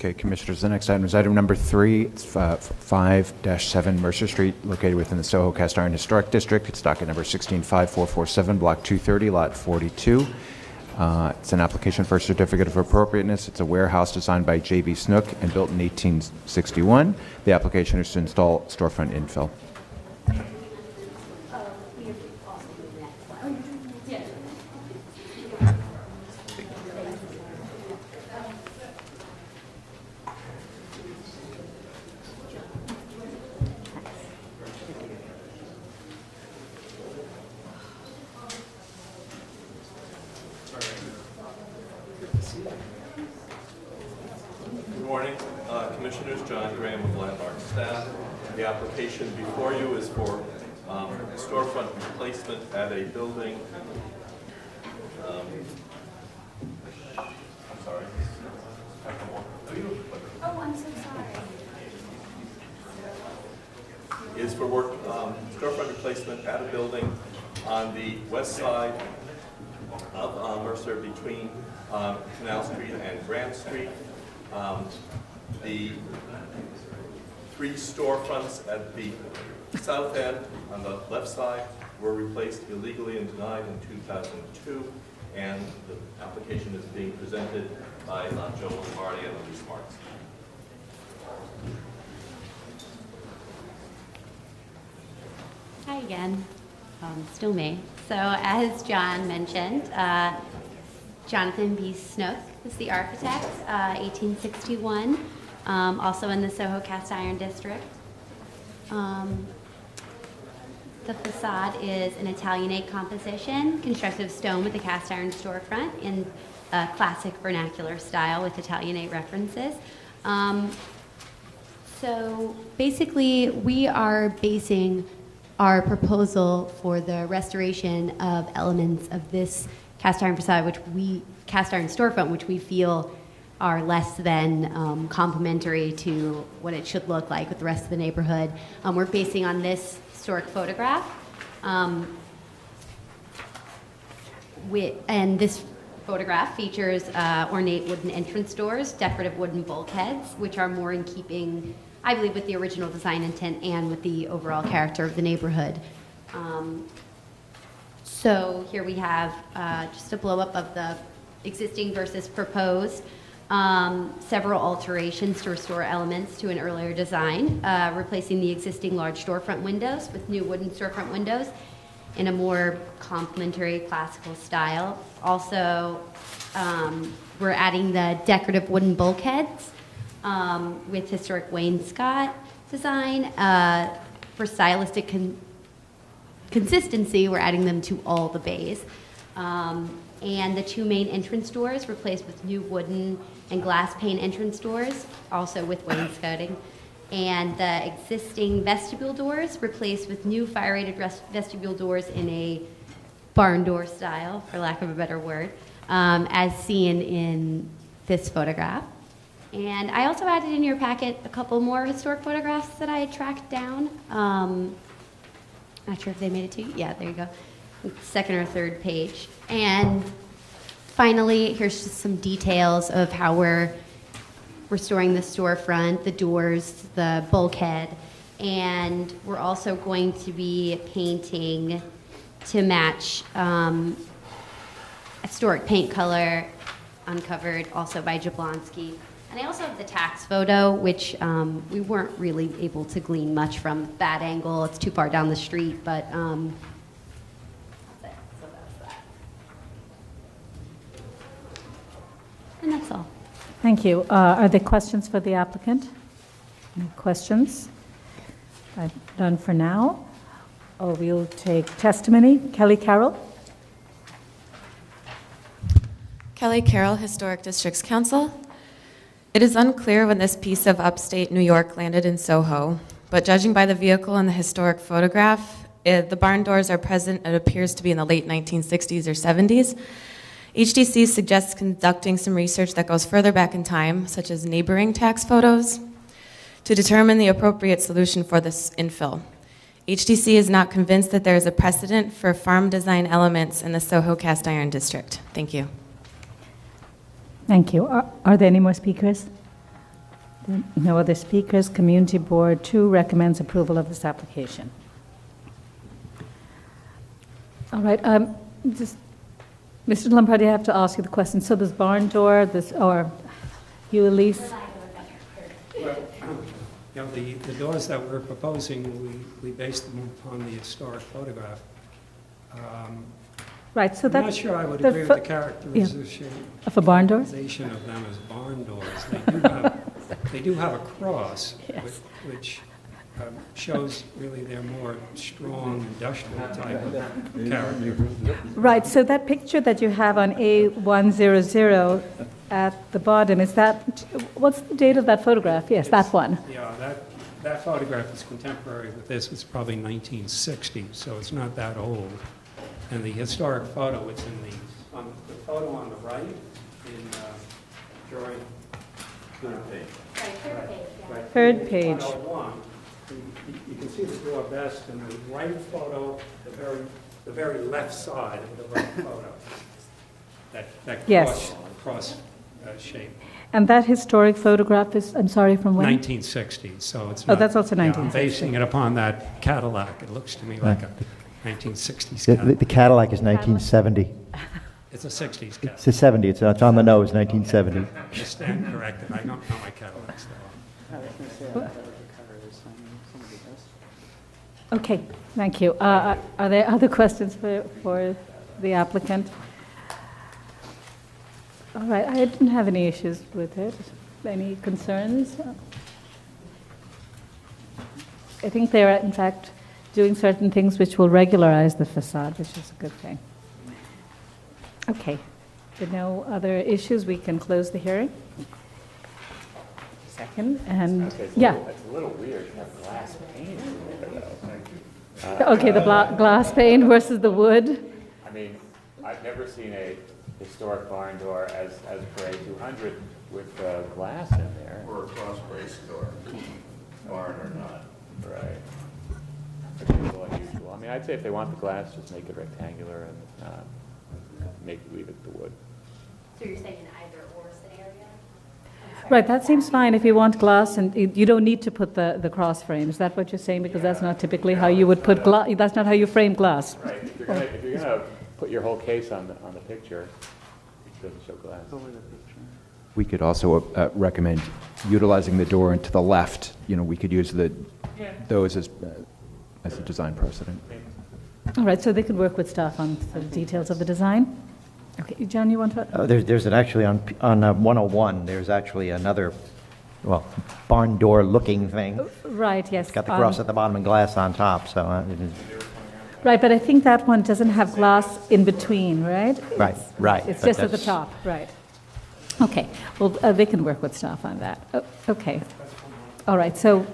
Okay, Commissioners, the next item is item number 3. It's 5-7 Mercer Street, located within the Soho Cast Iron Historic District. It's docket number 165447, block 230, lot 42. It's an application for a certificate of appropriateness. It's a warehouse designed by J.B. Snook and built in 1861. The application is to install storefront infill. Good morning, Commissioners. John Graham with Landmark staff. The application before you is for storefront replacement at a building. I'm sorry. Oh, I'm so sorry. Is for work storefront replacement at a building on the west side of Mercer between Canal Street and Grant Street. The 3 storefronts at the south end on the left side were replaced illegally and denied in 2002, and the application is being presented by Joe Lombardi and Elise Marks. Hi again. Still me. So as John mentioned, Jonathan B. Snook is the architect, 1861, also in the Soho Cast Iron District. The facade is an Italianate composition, constructed of stone with a cast iron storefront in a classic vernacular style with Italianate references. So basically, we are basing our proposal for the restoration of elements of this cast iron facade, cast iron storefront, which we feel are less than complementary to what it should look like with the rest of the neighborhood. We're basing on this historic photograph. And this photograph features ornate wooden entrance doors, decorative wooden bulkheads, which are more in keeping, I believe, with the original design intent and with the overall character of the neighborhood. So here we have just a blow-up of the existing versus proposed, several alterations to restore elements to an earlier design, replacing the existing large storefront windows with new wooden storefront windows in a more complementary classical style. Also, we're adding the decorative wooden bulkheads with historic wainscot design. For stylistic consistency, we're adding them to all the bays. And the 2 main entrance doors replaced with new wooden and glass pane entrance doors, also with wainscoting. And the existing vestibule doors replaced with new fire-rated vestibule doors in a barn door style, for lack of a better word, as seen in this photograph. And I also added in your packet a couple more historic photographs that I had tracked down. Not sure if they made it to you. Yeah, there you go. Second or third page. And finally, here's just some details of how we're restoring the storefront, the doors, the bulkhead, and we're also going to be painting to match historic paint color uncovered also by Jablonski. And I also have the tax photo, which we weren't really able to glean much from that angle. It's too far down the street, but that's it. So that's that. And that's all. Thank you. Are there questions for the applicant? Any questions? Done for now. We'll take testimony. Kelly Carroll. Kelly Carroll, Historic Districts Council. It is unclear when this piece of upstate New York landed in Soho, but judging by the vehicle and the historic photograph, the barn doors are present, it appears to be in the late 1960s or 70s. HDC suggests conducting some research that goes further back in time, such as neighboring tax photos, to determine the appropriate solution for this infill. HDC is not convinced that there is a precedent for farm design elements in the Soho Cast Iron District. Thank you. Thank you. Are there any more speakers? No other speakers. Community Board 2 recommends approval of this application. All right, just, Mr. Lampardi, I have to ask you the question. So this barn door, or you, Elise? Well, you know, the doors that we're proposing, we based them upon the historic photograph. Right, so I'm that's... not sure I would the agree with fo- the characterization Of a barn door? of them as barn doors. They do have a cross, Yes. which shows really their more strong industrial type of character. Right, so that picture that you have on A100 at the bottom, is that, what's the date of that photograph? Yes, that one. Yeah, that photograph is contemporary with this. It's probably 1960, so it's not that old. And the historic photo, it's in the photo on the right, in drawing. Third page. 101. You can see the door best in the right photo, the very left side of the right photo. That Yes. cross shape. And that historic photograph is, I'm sorry, from when? 1960, so it's Oh, not... that's also yeah, I'm 1960. basing it upon that Cadillac. It looks to me like a 1960s The Cadillac. Cadillac is 1970. It's a 60s It's Cadillac. a 70, it's on the nose, 1970. I stand corrected. I don't know my Cadillacs that well. Okay, thank you. Are there other questions for the applicant? All right, I didn't have any issues with it. Any concerns? I think they're, in fact, doing certain things which will regularize the facade, which is a good thing. Okay, with no other issues, we can close the hearing. Second, and, yeah. It's a little weird to have glass pane Okay, the glass pane versus the wood. I mean, I've never seen a historic barn door as per A200 with glass in there. Or a cross brace door, barn or not. Right. It's a little unusual. I mean, I'd say if they want the glass, just make it rectangular and leave it the wood. So you're saying an either or scenario? Right, that seems fine if you want glass, and you don't need to put the cross frame. Is that what you're saying? Because that's not typically how you would put glass, that's not how you frame glass. Right. If you're gonna put your whole case on the picture, it doesn't show glass. We could also recommend utilizing the door and to the left. You know, we could use those as a design precedent. All right, so they can work with staff on the details of the design? Okay, John, you want to? There's actually on 101, there's actually another, well, barn door looking thing. Right, yes. It's got the cross at the bottom and glass on top, so it is. Right, but I think that one doesn't have glass in between, right? Right. It's but just at the that's- top, right. Okay, well, they can work with staff on that. Okay. All right, so,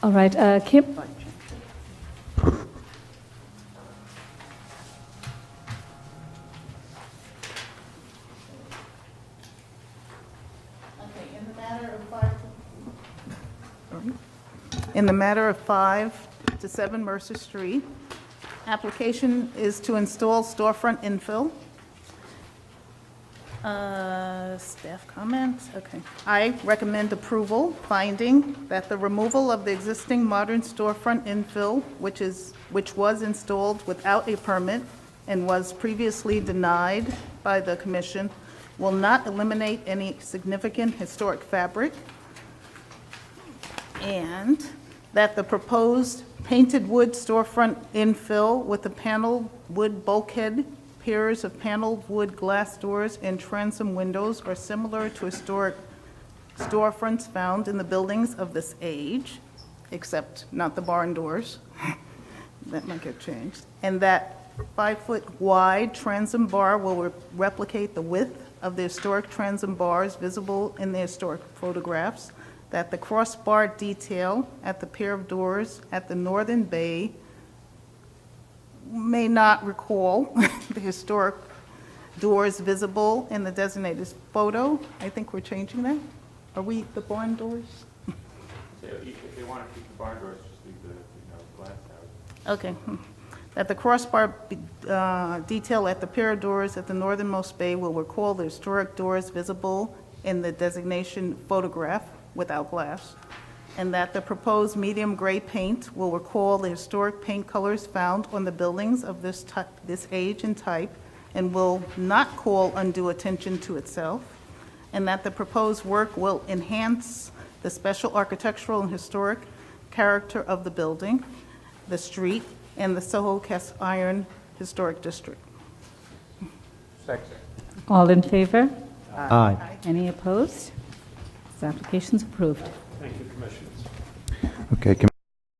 all right, Kim? In the matter of 5 to 7 Mercer Street, application is to install storefront infill. Staff comments, okay. I recommend approval, finding that the removal of the existing modern storefront infill, which was installed without a permit and was previously denied by the commission, will not eliminate any significant historic fabric, and that the proposed painted wood storefront infill with a paneled wood bulkhead, pairs of paneled wood glass doors, and transom windows are similar to historic storefronts found in the buildings of this age, except not the barn doors. That might get changed. And that 5-foot wide transom bar will replicate the width of the historic transom bars visible in the historic photographs, that the crossbar detail at the pair of doors at the northern bay may not recall the historic doors visible in the designated photo. I think we're changing that. Are we the barn doors? So if they want to keep the barn doors, just leave the glass out. Okay. That the crossbar detail at the pair of doors at the northernmost bay will recall the historic doors visible in the designation photograph without glass, and that the proposed medium gray paint will recall the historic paint colors found on the buildings of this age and type, and will not call undue attention to itself, and that the proposed work will enhance the special architectural and historic character of the building, the street, and the Soho Cast Iron Historic District. All in favor? Aye. Any opposed? This application's approved. Thank you, Commissioners. Okay,